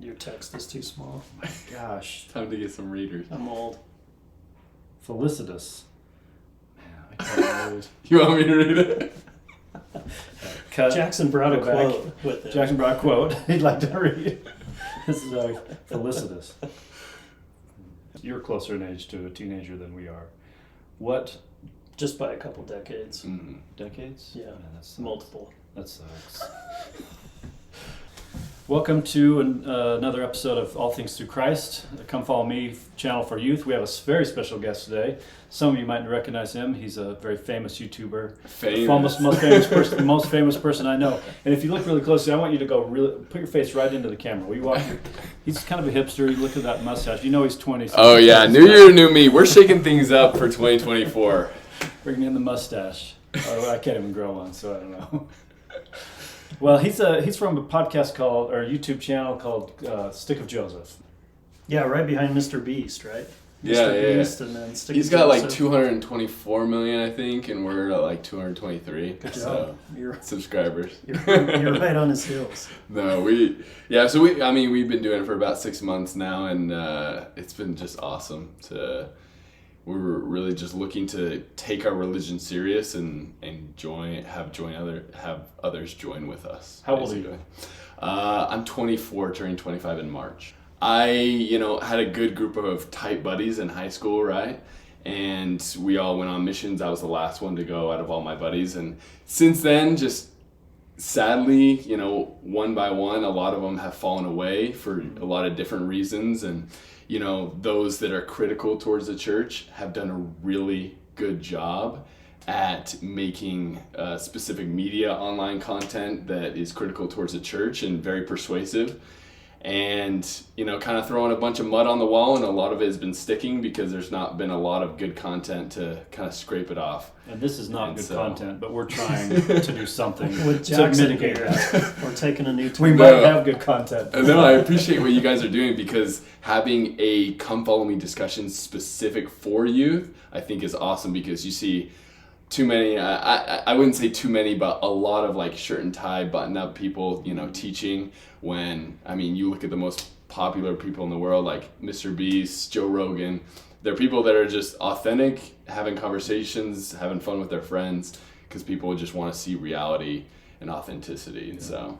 Your text is too small. My gosh. Time to get some readers. I'm old. Felicitous. Man, I can't read. You want me to read it? Cut. Jackson brought a Go back. quote with it. Jackson brought a quote he'd like to read. This is felicitous. You're closer in age to a teenager than we are. What Just by a couple decades. decades? Yeah, Man, that's multiple. That sucks. Welcome to another episode of All Things Through Christ, the Come Follow Me channel for youth. We have a very special guest today. Some of you might recognize him. He's a very famous YouTuber. Famous. The most famous person I know. And if you look really closely, I want you to go put your face right into the camera. Will you walk? He's kind of a hipster. You look at that mustache. You know he's 20. So Oh yeah, new year, new me. We're shaking things up for 2024. Bring in the mustache. Oh, I can't even grow one, so I don't know. Well, he's from a podcast or YouTube channel called Stick of Joseph. Yeah, right behind Mr. Beast, right? Yeah, Mr. Beast and then Stick He's of got like Joseph. 224 million, I think, and we're at like 223. Good So, job. You're subscribers. you're right on his heels. No, we've been doing it for about 6 months now, and it's been just awesome we were really just looking to take our religion serious and have others join with us. How old are basically. I'm 24, turning 25 in March. I, had a good group of tight buddies in high school, right? And we all went on missions. I was the last one to go out of all my buddies. And since then, just sadly, one by one, a lot of them have fallen away for a lot of different reasons. And those that are critical towards the church have done a really good job at making specific media online content that is critical towards the church and very persuasive. And, kind of throwing a bunch of mud on the wall, and a lot of it has been sticking because there's not been a lot of good content to kind of scrape it off. And this is not good content, but we're trying to do something With to Jackson mitigate here, that. we're taking a new We turn. might have good content. No, I appreciate what you guys are doing, because having a Come Follow Me discussion specific for youth, I think is awesome, because you see too many, I wouldn't say too many, but a lot of like shirt and tie, button up people, teaching when, you look at the most popular people in the world, like Mr. Beast, Joe Rogan. They're people that are just authentic, having conversations, having fun with their friends, because people just want to see reality and authenticity. And so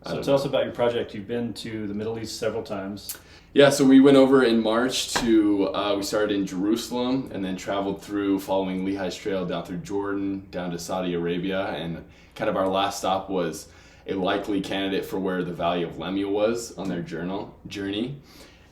Tell us about your project. You've been to the Middle East several times. Yeah, so we went over in March we started in Jerusalem and then traveled through, following Lehi's Trail down through Jordan, down to Saudi Arabia, and kind of our last stop was a likely candidate for where the Valley of Lemuel was on their journey.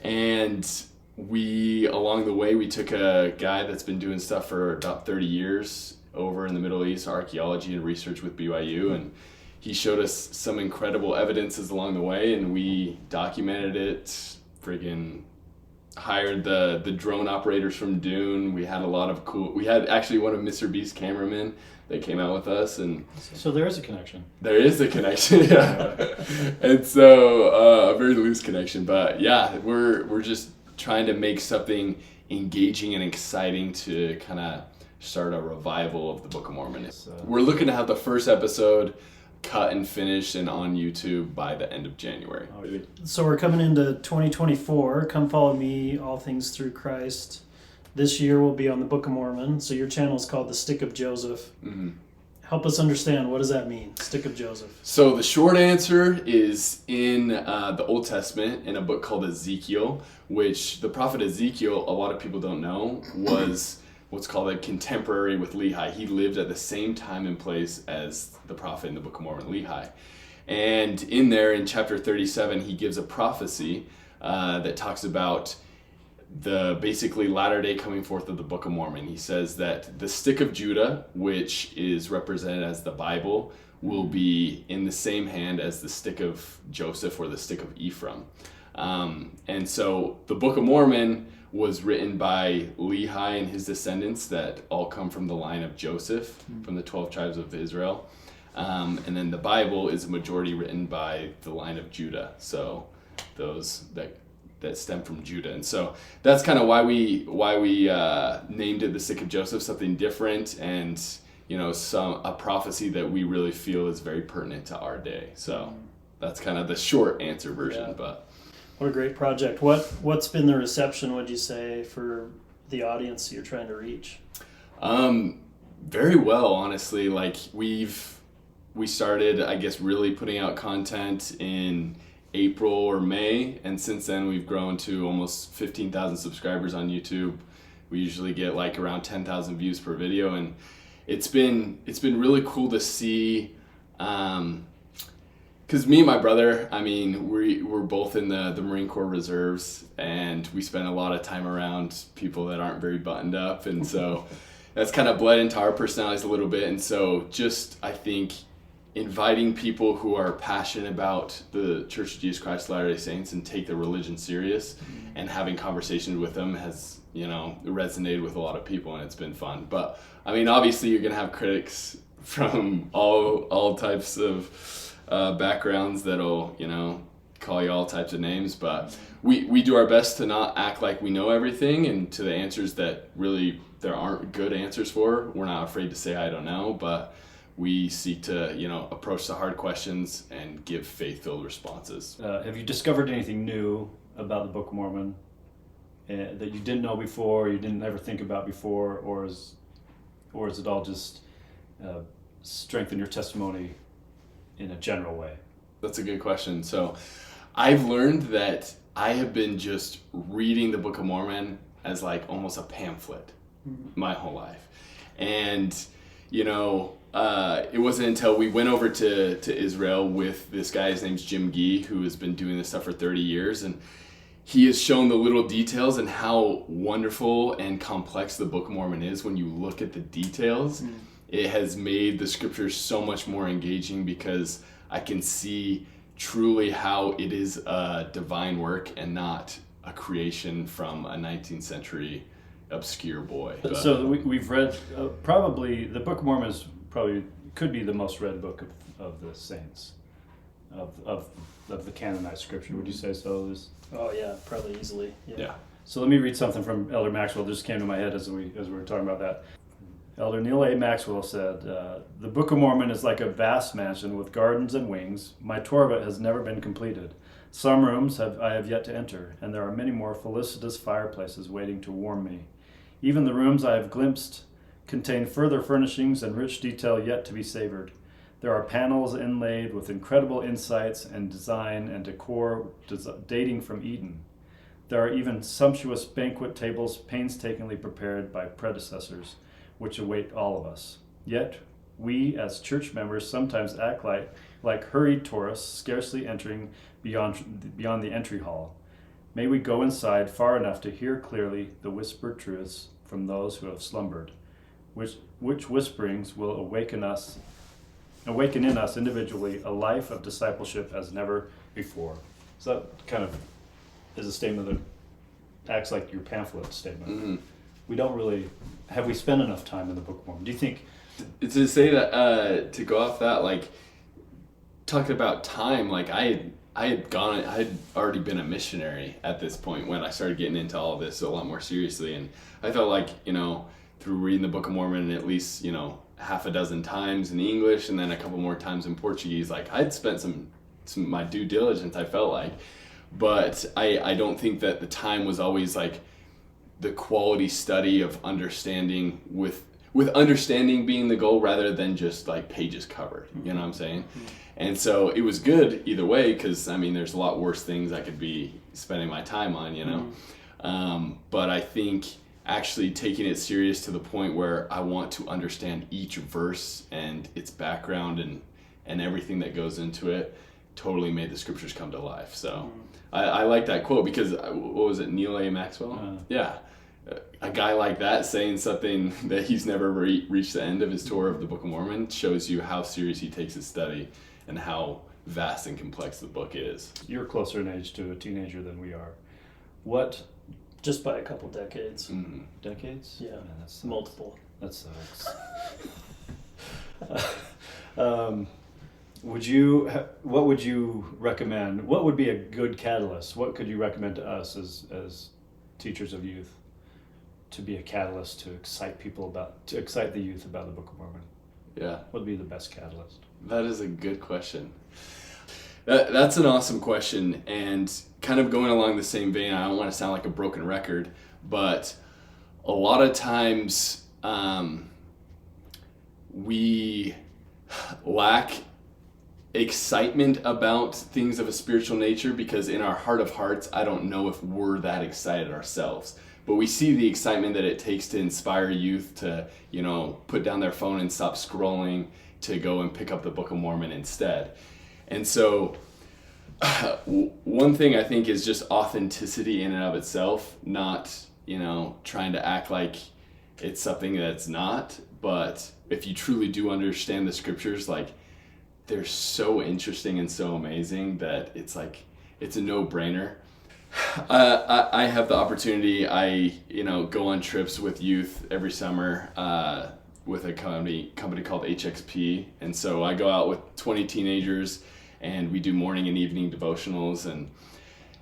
And along the way, we took a guy that's been doing stuff for about 30 years over in the Middle East, archaeology and research with BYU, and he showed us some incredible evidences along the way, and we documented it. Friggin' hired the drone operators from Dune. We had actually one of Mr. Beast's cameramen that came out with us, and So there is a connection. there is a connection, yeah. And so a very loose connection, but yeah, we're just trying to make something engaging and exciting to kind of start a revival of the Book of Mormon. We're looking to have the first episode cut and finished and on YouTube by the end of January. So we're coming into 2024. Come Follow Me, All Things Through Christ. This year we'll be on the Book of Mormon. So your channel is called The Stick of Joseph. Mm-hmm. Help us understand, what does that mean, Stick of Joseph? So the short answer is in the Old Testament, in a book called Ezekiel, which the prophet Ezekiel, a lot of people don't know, was what's called a contemporary with Lehi. He lived at the same time and place as the prophet in the Book of Mormon, Lehi. And in there, in chapter 37, he gives a prophecy that talks about the basically latter day coming forth of the Book of Mormon. He says that the stick of Judah, which is represented as the Bible, will be in the same hand as the stick of Joseph or the stick of Ephraim. And so the Book of Mormon was written by Lehi and his descendants that all come from the line of Joseph, from the 12 tribes of Israel. And then the Bible is a majority written by the line of Judah. So those that stem from Judah. And so that's kind of why we named it the Stick of Joseph, something different, and a prophecy that we really feel is very pertinent to our day. So that's kind of the short answer version. Yeah. But What a great project. What's been the reception, would you say, for the audience you're trying to reach? Very well, honestly. Like we started, I guess, really putting out content in April or May, and since then we've grown to almost 15,000 subscribers on YouTube. We usually get like around 10,000 views per video, and it's been really cool to see. Because me and my brother, I mean, we're both in the Marine Corps Reserves, and we spend a lot of time around people that aren't very buttoned up, and so that's kind of bled into our personalities a little bit. And so just, I think, inviting people who are passionate about the Church of Jesus Christ of Latter-day Saints and take their religion serious, and having conversations with them has, resonated with a lot of people, and it's been fun. But I mean, obviously you're gonna have critics from all types of backgrounds that'll call you all types of names, but we do our best to not act like we know everything, and to the answers that really there aren't good answers for, we're not afraid to say I don't know, but we seek to approach the hard questions and give faith-filled responses. Have you discovered anything new about the Book of Mormon that you didn't know before, you didn't ever think about before, or is it all just strengthen your testimony in a general way? That's a good question. So I've learned that I have been just reading the Book of Mormon as like almost a pamphlet my whole life. And, it wasn't until we went over to Israel with this guy, his name's Jim Gee, who has been doing this stuff for 30 years. And he has shown the little details and how wonderful and complex the Book of Mormon is when you look at the details. It has made the scriptures so much more engaging, because I can see truly how it is a divine work and not a creation from a 19th century obscure boy. So we've read probably the Book of Mormon could be the most read book of the saints of the canonized scripture. Would you say so? Oh yeah, probably easily. Yeah. So let me read something from Elder Maxwell. It just came to my head as we were talking about that. Elder Neil A. Maxwell said, "The Book of Mormon is like a vast mansion with gardens and wings. My tour of it has never been completed. Some rooms I have yet to enter, and there are many more felicitous fireplaces waiting to warm me. Even the rooms I have glimpsed contain further furnishings and rich detail yet to be savored. There are panels inlaid with incredible insights and design and decor dating from Eden. There are even sumptuous banquet tables painstakingly prepared by predecessors, which await all of us. Yet, we as church members sometimes act like hurried tourists, scarcely entering beyond the entry hall. May we go inside far enough to hear clearly the whispered truths from those who have slumbered, which whisperings will awaken in us individually a life of discipleship as never before." So that kind of is a statement that acts like your pamphlet statement. Mm-hmm. We don't really, have we spent enough time in the Book of Mormon? Do you think? To say that, to go off that, like, talking about time, like, I had already been a missionary at this point when I started getting into all of this a lot more seriously, and I felt like, through reading the Book of Mormon at least, half a dozen times in English and then a couple more times in Portuguese, like, I'd spent some my due diligence, I felt like, but I don't think that the time was always like the quality study of understanding with understanding being the goal rather than just like pages covered, you know what I'm saying? And so it was good either way, because I mean there's a lot worse things I could be spending my time on, but I think actually taking it serious to the point where I want to understand each verse and its background and everything that goes into it totally made the scriptures come to life. So I like that quote, because what was it, Neil A. Maxwell? Yeah. A guy like that saying something that he's never reached the end of his tour of the Book of Mormon shows you how serious he takes his study and how vast and complex the book is. You're closer in age to a teenager than we are. What? Just by a couple decades. Mm-hmm. Decades? Yeah, Man, that's multiple. That sucks. What would you recommend? What would be a good catalyst? What could you recommend to us as teachers of youth to be a catalyst to excite the youth about the Book of Mormon? Yeah. What would be the best catalyst? That is a good question. That's an awesome question, and kind of going along the same vein. I don't want to sound like a broken record, but a lot of times we lack excitement about things of a spiritual nature because in our heart of hearts, I don't know if we're that excited ourselves. But we see the excitement that it takes to inspire youth to, put down their phone and stop scrolling to go and pick up the Book of Mormon instead. And so one thing I think is just authenticity in and of itself, not, trying to act like it's something that's not. But if you truly do understand the scriptures, like, they're so interesting and so amazing that it's a no-brainer. I have the opportunity, I go on trips with youth every summer with a company called HXP, and so I go out with 20 teenagers and we do morning and evening devotionals. And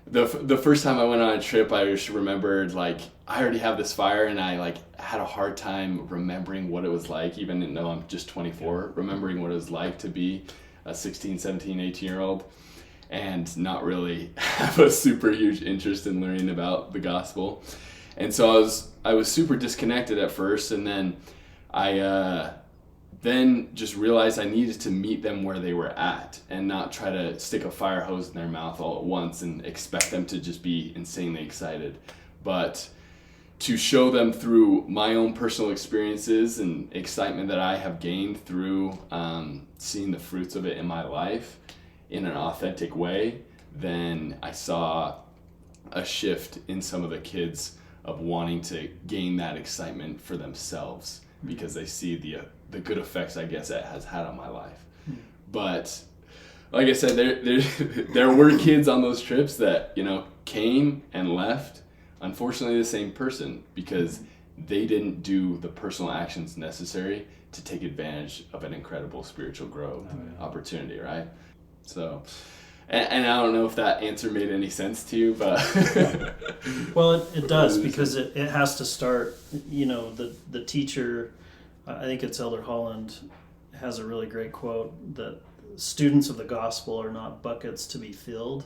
the first time I went on a trip, I just remembered, I already have this fire, and I had a hard time remembering what it was like, even though I'm just 24, remembering what it was like to be a 16, 17, 18-year-old and not really have a super huge interest in learning about the gospel. And so I was super disconnected at first, and then I then just realized I needed to meet them where they were at and not try to stick a fire hose in their mouth all at once and expect them to just be insanely excited, but to show them through my own personal experiences and excitement that I have gained through seeing the fruits of it in my life in an authentic way. Then I saw a shift in some of the kids of wanting to gain that excitement for themselves because they see the good effects, I guess, it has had on my life. But like I said, there were kids on those trips that, came and left, unfortunately the same person, because they didn't do the personal actions necessary to take advantage of an incredible spiritual growth opportunity, right? So, and I don't know if that answer made any sense to you, but... Well, it does, because it has to start, the teacher, I think it's Elder Holland, has a really great quote that students of the gospel are not buckets to be filled,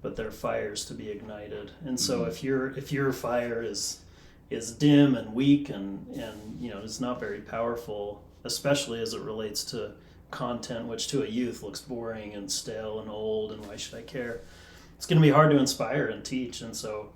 but they're fires to be ignited. And so if your fire is dim and weak and is not very powerful, especially as it relates to content, which to a youth looks boring and stale and old, and why should I care? It's going to be hard to inspire and teach. And so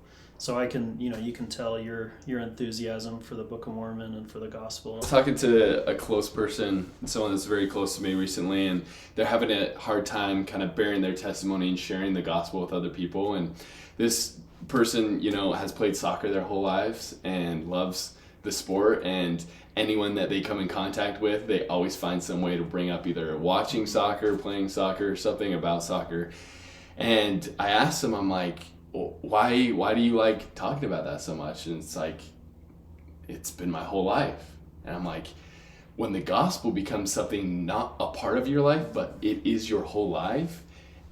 I can, you can tell your enthusiasm for the Book of Mormon and for the gospel. I was talking to a close person, someone that's very close to me recently, and they're having a hard time kind of bearing their testimony and sharing the gospel with other people. And this person, has played soccer their whole lives and loves the sport, and anyone that they come in contact with, they always find some way to bring up either watching soccer, playing soccer, something about soccer. And I asked them, I'm like, why do you like talking about that so much? And it's like, it's been my whole life. And I'm like, when the gospel becomes something not a part of your life, but it is your whole life,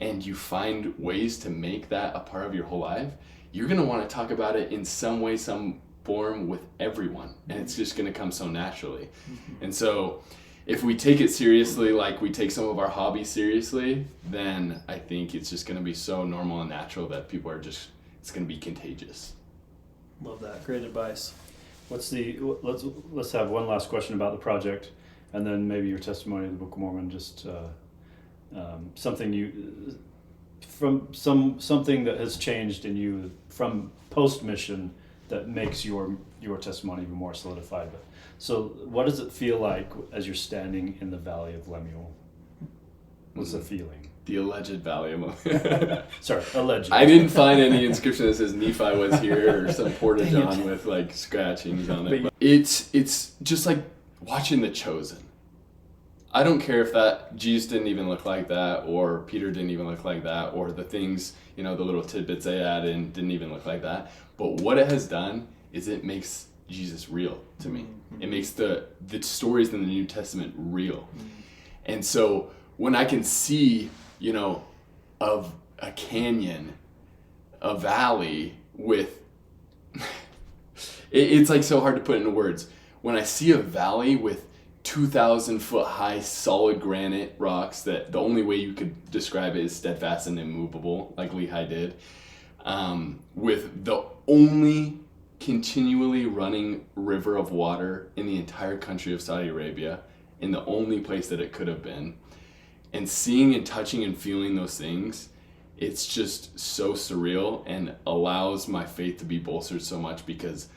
and you find ways to make that a part of your whole life, you're going to want to talk about it in some way, some form with everyone. And it's just going to come so naturally. And so if we take it seriously, like we take some of our hobbies seriously, then I think it's just going to be so normal and natural that people are just, it's going to be contagious. Love that. Great advice. Let's have one last question about the project, and then maybe your testimony of the Book of Mormon. Just something something that has changed in you from post mission that makes your testimony even more solidified. But so, what does it feel like as you're standing in the Valley of Lemuel? What's the feeling? The alleged Valley of Lemuel. Sorry, alleged. I didn't find any inscription that says Nephi was here or some porta-john with like scratchings on it. But it's just like watching The Chosen. I don't care if that Jesus didn't even look like that, or Peter didn't even look like that, or the things, the little tidbits they add in didn't even look like that. But what it has done is it makes Jesus real to me. It makes the stories in the New Testament real. And so when I can see, of a canyon, a valley with, it's like so hard to put into words. When I see a valley with 2,000 foot high solid granite rocks that the only way you could describe it is steadfast and immovable, like Lehi did, with the only continually running river of water in the entire country of Saudi Arabia, in the only place that it could have been. And seeing and touching and feeling those things, it's just so surreal and allows my faith to be bolstered so much, because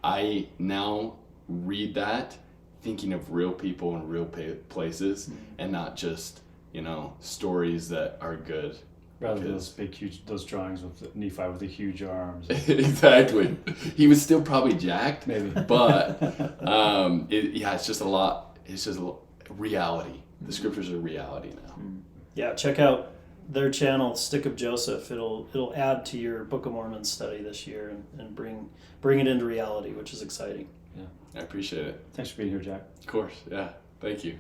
I now read that thinking of real people and real places, and not just, stories that are good. Rather than those big, huge, those drawings with Nephi with the huge arms. Exactly. He was still probably jacked, Maybe. but it's just a lot. It's just reality. The scriptures are reality now. Yeah, check out their channel, Stick of Joseph. It'll add to your Book of Mormon study this year and bring it into reality, which is exciting. Yeah. I appreciate it. Thanks for being here, Jack. Of course, yeah. Thank you.